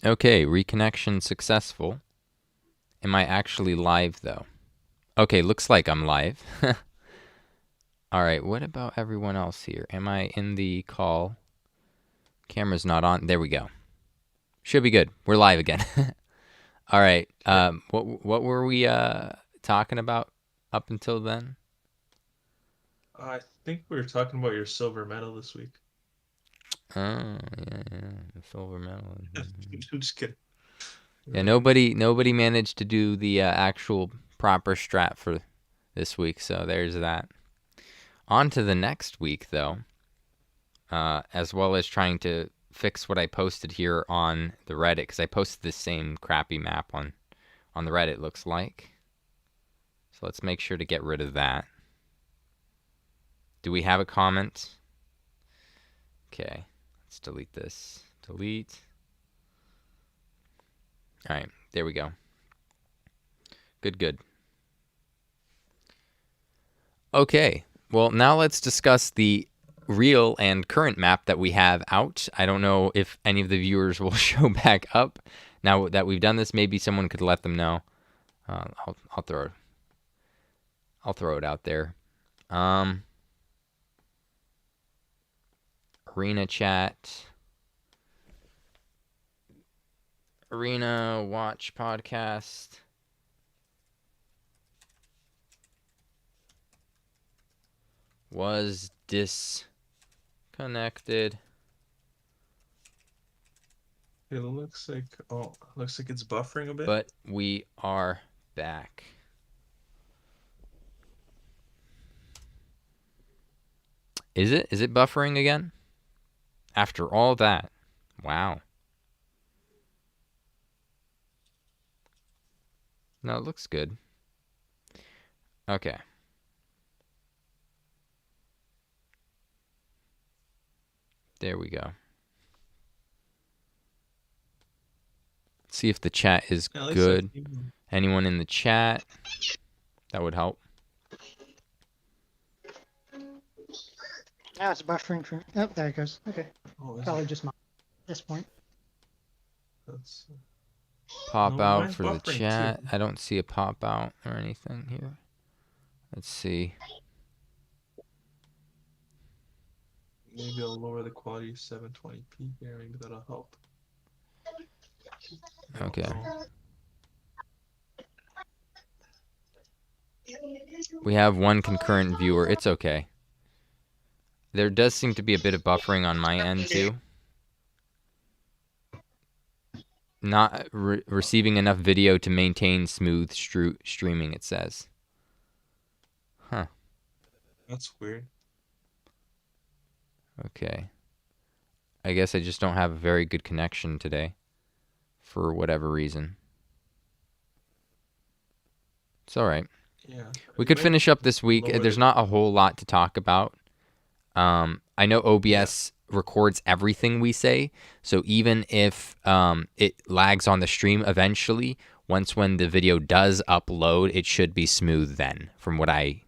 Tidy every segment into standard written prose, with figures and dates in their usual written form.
Okay, reconnection successful. Am I actually live, though? Okay, looks like I'm live. All right, what about everyone else here? Am I in the call? Camera's not on. There we go. Should be good. We're live again. All right. Okay. What were we talking about up until then? I think we were talking about your silver medal this week. Oh, yeah. The silver medal. I'm just kidding. Yeah, Uh, nobody managed to do the actual proper strat for this week, so there's that. On to the next week, though, as well as trying to fix what I posted here on the Reddit, because I posted this same crappy map on the Reddit, looks like. So let's make sure to get rid of that. Do we have a comment? Okay, let's delete this. Delete. All right, there we go. Good. Okay, well, now let's discuss the real and current map that we have out. I don't know if any of the viewers will show back up now that we've done this. Maybe someone could let them know. I'll throw it out there. Um, Arena chat, Arena watch podcast. Was disconnected. it looks like it's buffering a bit. But we are back. Is it? Is it buffering again? After all that. Wow. No, it looks good. Okay. There we go. Let's see if the chat is Yeah, at least I good. Anyone in the chat? That would help. Now it's buffering for. Oh, there it goes. Okay. Oh, Probably just mine at this point. That's Pop no, out mine's for the buffering too. chat. I don't see a pop out or anything here. Let's see. Maybe I'll lower the quality to 720p here. Maybe that'll help. Okay. We have one concurrent viewer. It's okay. There does seem to be a bit of buffering on my end too. Not receiving enough video to maintain smooth streaming, it says. Huh. That's weird. Okay. I guess I just don't have a very good connection today. For whatever reason. It's alright. Yeah. We could finish up this week. There's not a whole lot to talk about. I know OBS records everything we say, so even if it lags on the stream eventually, once when the video does upload, it should be smooth then, from what I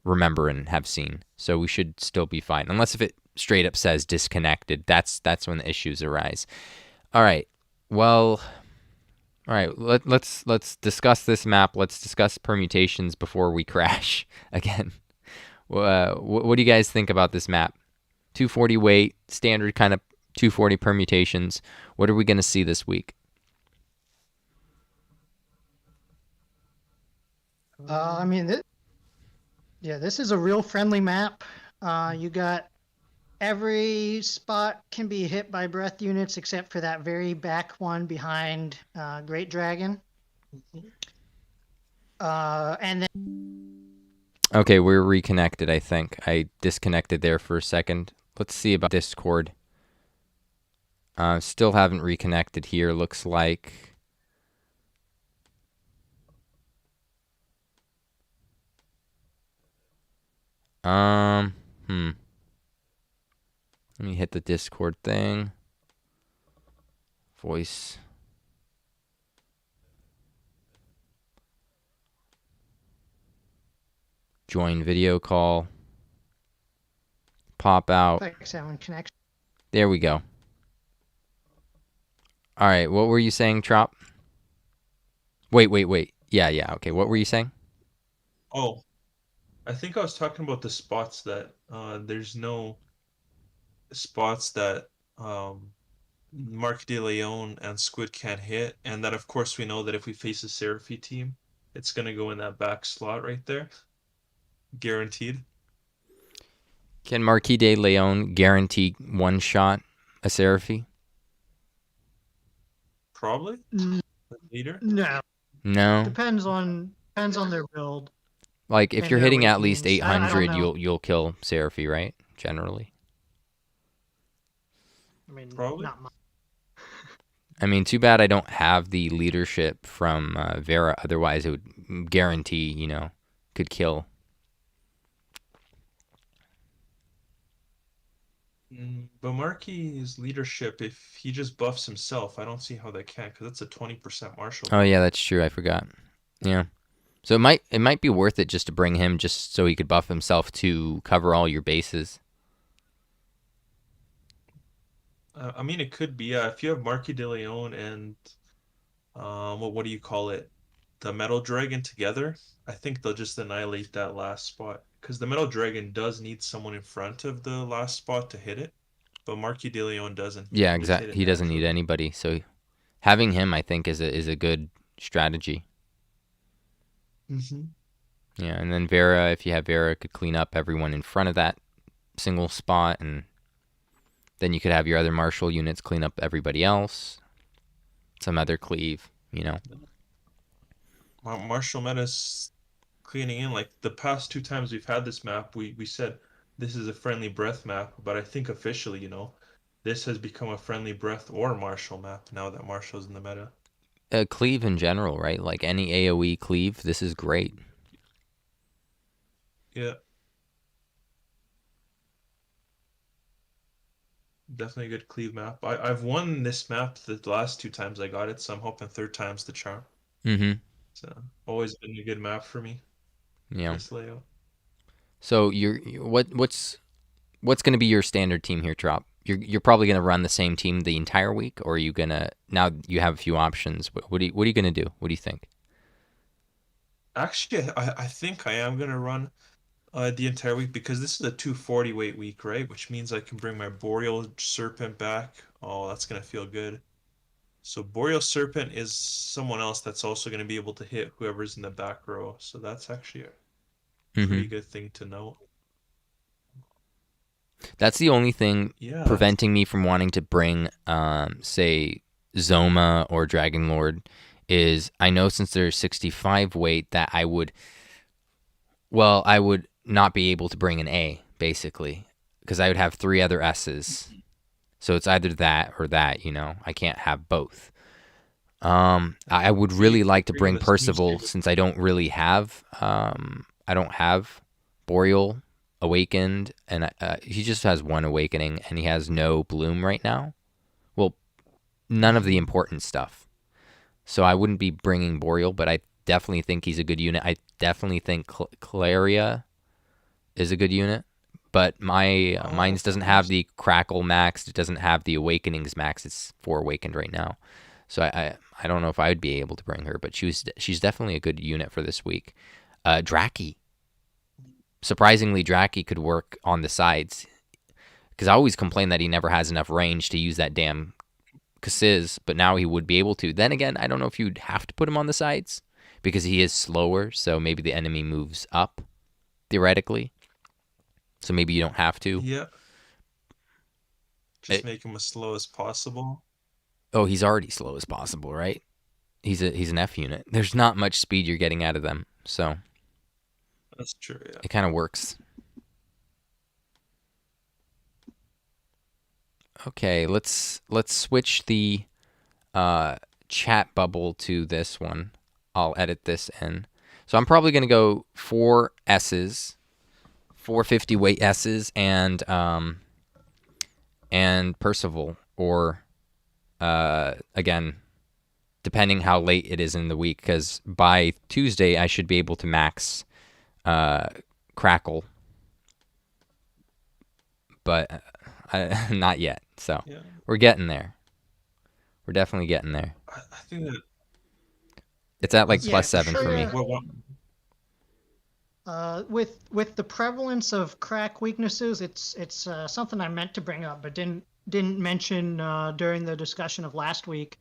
remember and have seen. So we should still be fine, unless if it straight up says disconnected. That's when the issues arise. All right. Well, all right. Let's discuss this map. Let's discuss permutations before we crash again. What do you guys think about this map? 240 weight, standard kind of 240 permutations. What are we going to see this week? I mean, this is a real friendly map. You got every spot can be hit by breath units except for that very back one behind Great Dragon. And then. Okay, we're reconnected, I think. I disconnected there for a second. Let's see about Discord. Still haven't reconnected here, looks like. Let me hit the Discord thing. Voice. Join video call. Pop out. Like sound connection. There we go. All right, what were you saying, Trop? Wait. Yeah. Okay, what were you saying? Oh, I think I was talking about the spots that there's no spots that Mark De Leon and Squid can't hit, and that of course we know that if we face a Seraphy team, it's gonna go in that back slot right there, guaranteed. Can Marquis de Leon guarantee one shot a Seraphy? Probably Mm, the leader. No, No. depends on their build Like if and you're their hitting at least awakenings. I don't 800, know. you'll kill Seraphy, right? Generally. I mean, Probably. not much. I mean, too bad I don't have the leadership from Vera. Otherwise, it would guarantee, could kill. But Marky's leadership, if he just buffs himself, I don't see how they can, because that's a 20% martial. Oh yeah, that's true. I forgot. Yeah. So it might be worth it just to bring him just so he could buff himself to cover all your bases. I mean, it could be, if you have Marky De Leon and what do you call it? The Metal Dragon together, I think they'll just annihilate that last spot. Because the Metal Dragon does need someone in front of the last spot to hit it, but Marky De Leon doesn't. He Yeah, can just hit exactly. it He doesn't need naturally. anybody. So having him, I think, is a good strategy. Mm-hmm. Yeah, and then Vera, if you have Vera, could clean up everyone in front of that single spot, and then you could have your other martial units clean up everybody else. Some other cleave. Martial Meta's cleaning in. Like the past two times we've had this map, we said this is a friendly breath map, but I think officially, this has become a friendly breath or martial map now that Martial's in the meta. Cleave in general, right? Like any AoE cleave, this is great. Yeah, definitely a good cleave map. I've won this map the last two times I got it, so I'm hoping third time's the charm. Mm-hmm. So always been a good map for me, Yeah. this layout. So what's going to be your standard team here, Trop? You're probably going to run the same team the entire week, or are you gonna now you have a few options? What are you going to do? What do you think? Actually, I think I am gonna run the entire week because this is a 240 weight week, right? Which means I can bring my Boreal Serpent back. Oh, that's gonna feel good. So Boreal Serpent is someone else that's also gonna be able to hit whoever's in the back row. So that's actually a Mm-hmm. pretty good thing to know. That's the only thing Yeah, preventing me from wanting to bring, say, Zoma or Dragon Lord is I know since they're 65 weight that I would not be able to bring an A, basically, because I would have three other S's. So it's either that or that, I can't have both. I would so you really can like to bring bring this new Percival since I don't really have, I don't have Boreal awakened, and he just has one awakening, and he has no bloom right now. Well, none of the Mhm. important stuff. So I wouldn't be bringing Boreal, but I definitely think he's a good unit. I definitely think Claria is a good unit, but mine doesn't have the Crackle maxed. It doesn't have the Awakenings maxed. It's 4 awakened right now. So I don't know if I would be able to bring her, but she's definitely a good unit for this week. Draki. Surprisingly, Draki could work on the sides because I always complain that he never has enough range to use that damn Kasiz, but now he would be able to. Then again, I don't know if you'd have to put him on the sides because he is slower, so maybe the enemy moves up, theoretically. So maybe you don't have to. Yeah, just make him as slow as possible. Oh, he's already slow as possible, right? He's an F unit. There's not much speed you're getting out of them, so That's true, yeah. it kind of works. Okay, let's switch the chat bubble to this one. I'll edit this in. So I'm probably gonna go 4 S's, 450 weight S's, and Percival, or again, depending how late it is in the week, because by Tuesday I should be able to max Crackle, but not yet. So Yeah. we're getting there. We're definitely getting there. I think that It's at like that's Yeah, plus for 7 for me. sure. what With the prevalence of crack weaknesses, it's something I meant to bring up, but didn't mention during the discussion of last week.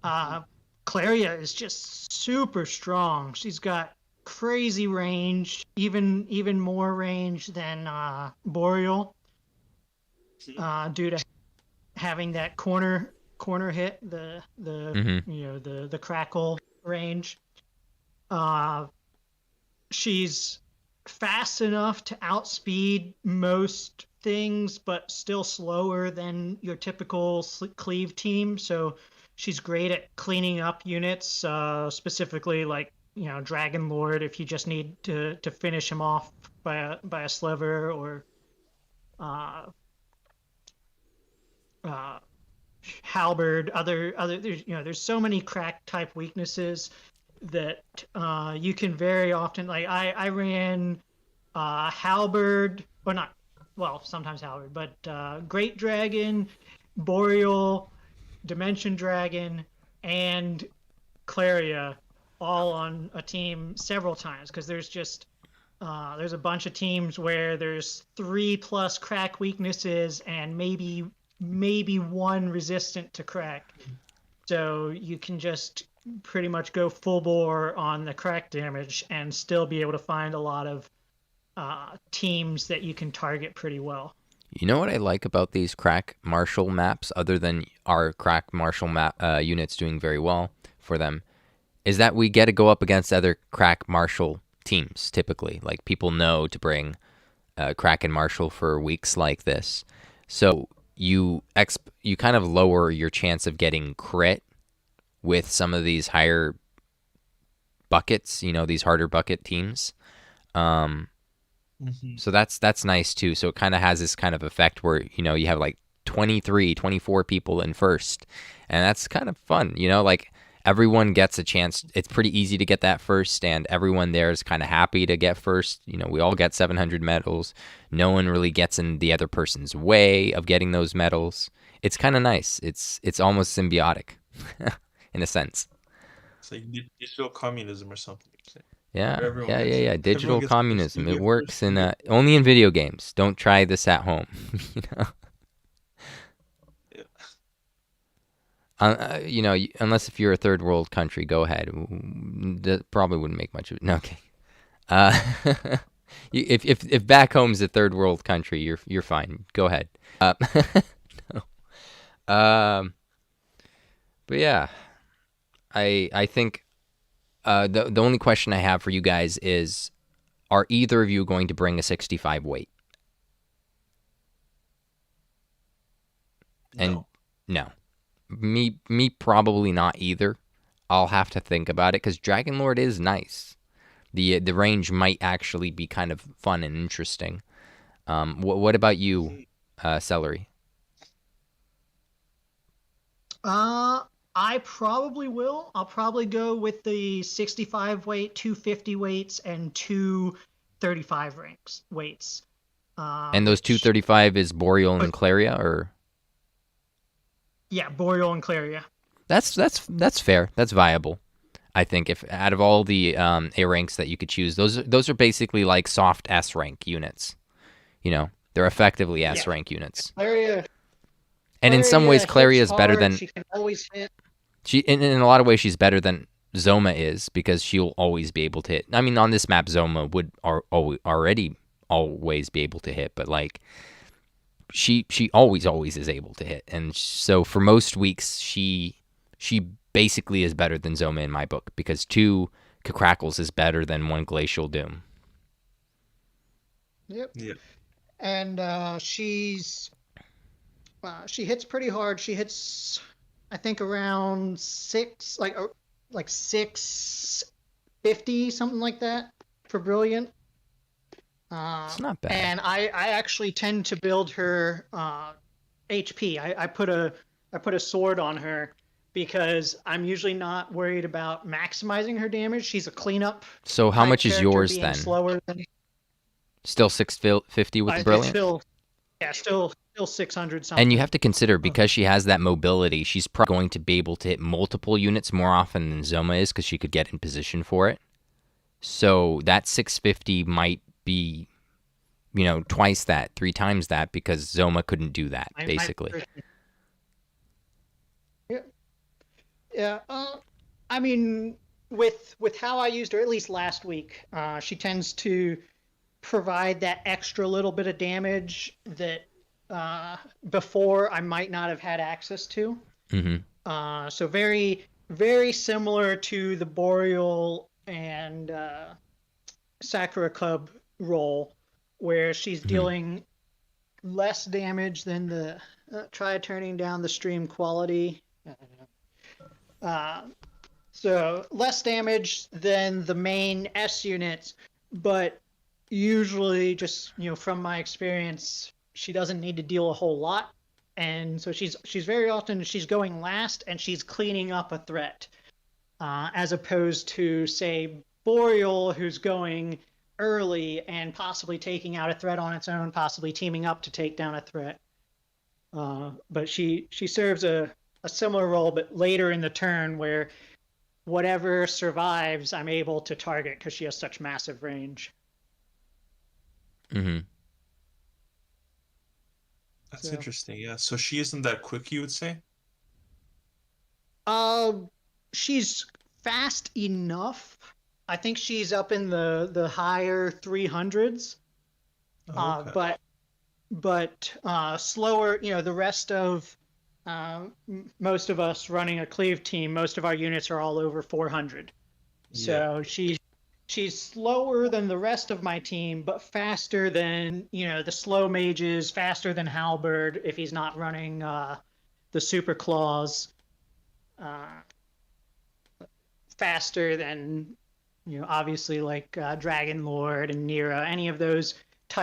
Claria is just super strong. She's got crazy range, even more range than Boreal, due to having that corner hit, the the crackle range. She's fast enough to outspeed most things, but still slower than your typical cleave team. So she's great at cleaning up units, specifically like Dragon Lord if you just need to finish him off by a sliver, or halberd. There's so many crack type weaknesses that you can very often, like I ran halberd, or not, well, sometimes halberd, but great dragon, boreal, dimension dragon, and Claria all on a team several times, because there's a bunch of teams where there's 3+ crack weaknesses and maybe one resistant to crack. So you can just pretty much go full bore on the crack damage and still be able to find a lot of teams that you can target pretty well. You know what I like about these crack martial maps, other than our crack martial map units doing very well for them, is that we get to go up against other crack martial teams. Typically, like people know to bring crack and martial for weeks like this, so you kind of lower your chance of getting crit with some of these higher buckets, these harder bucket teams. So that's nice too. So it kind of has this kind of effect where, you have like 23, 24 people in first, and that's kind of fun, like everyone gets a chance. It's pretty easy to get that first, and everyone there is kind of happy to get first. We all get 700 medals. No one really gets in the other person's way of getting those medals. It's kind of nice. It's almost symbiotic in a sense. It's like digital communism or something. Yeah. Everyone Digital gets communism. to It get works first. only in video games. Don't try this at home. Yeah. Unless if you're a third world country, go ahead. That probably wouldn't make much of it. No, okay. If back home's a third world country, you're fine. Go ahead. No. But yeah, I think the only question I have for you guys is, are either of you going to bring a 65 weight? And no. Me probably not either. I'll have to think about it, because Dragon Lord is nice. The range might actually be kind of fun and interesting. What about you, Celery? I probably will. I'll probably go with the 65 weight, 250 weights, and 235 weights. And those 235 is Boreal and Claria, or? Yeah, Boreal and Claria. That's fair. That's viable. I think if out of all the A ranks that you could choose, those are basically like soft S rank units. They're effectively S rank units. Claria. And in some ways, Claria is better than. She can always hit. In a lot of ways, she's better than Zoma is, because she'll always be able to hit. I mean, on this map, Zoma would already always be able to hit, but like she always is able to hit, and so for most weeks, she basically is better than Zoma in my book, because 2 Crackles is better than 1 Glacial Doom. Yep. And she hits pretty hard. She hits, I think, around 650, something like that, for Brilliant. It's not bad. And I actually tend to build her HP. I put a sword on her, because I'm usually not worried about maximizing her damage. She's a cleanup. So how much is yours then? Slower than... Still 650 with the Brilliant? Yeah, still 600 something. And you have to consider, because she has that mobility, she's probably going to be able to hit multiple units more often than Zoma is, because she could get in position for it. So that 650 might be, twice that, 3 times that, because Zoma couldn't do that, basically. Yeah. I mean, with how I used her, at least last week, she tends to provide that extra little bit of damage that before I might not have had access to. So very, very similar to the Boreal and Sakura Cub role, where she's dealing less damage than the try turning down the stream quality. So less damage than the main S units, but usually, just from my experience, she doesn't need to deal a whole lot, and so she's very often she's going last and she's cleaning up a threat, as opposed to, say, Boreal, who's going early and possibly taking out a threat on its own, possibly teaming up to take down a threat. But she serves a similar role, but later in the turn, where whatever survives, I'm able to target because she has such massive range. That's interesting. Yeah. So she isn't that quick, you would say? She's fast enough. I think she's up in the higher 300s. Okay. But slower. The rest of most of us running a cleave team, most of our units are all over 400. So she's slower than the rest of my team, but faster than the slow mages, faster than Halberd if he's not running the super claws, faster than obviously like Dragon Lord and Nira, any of those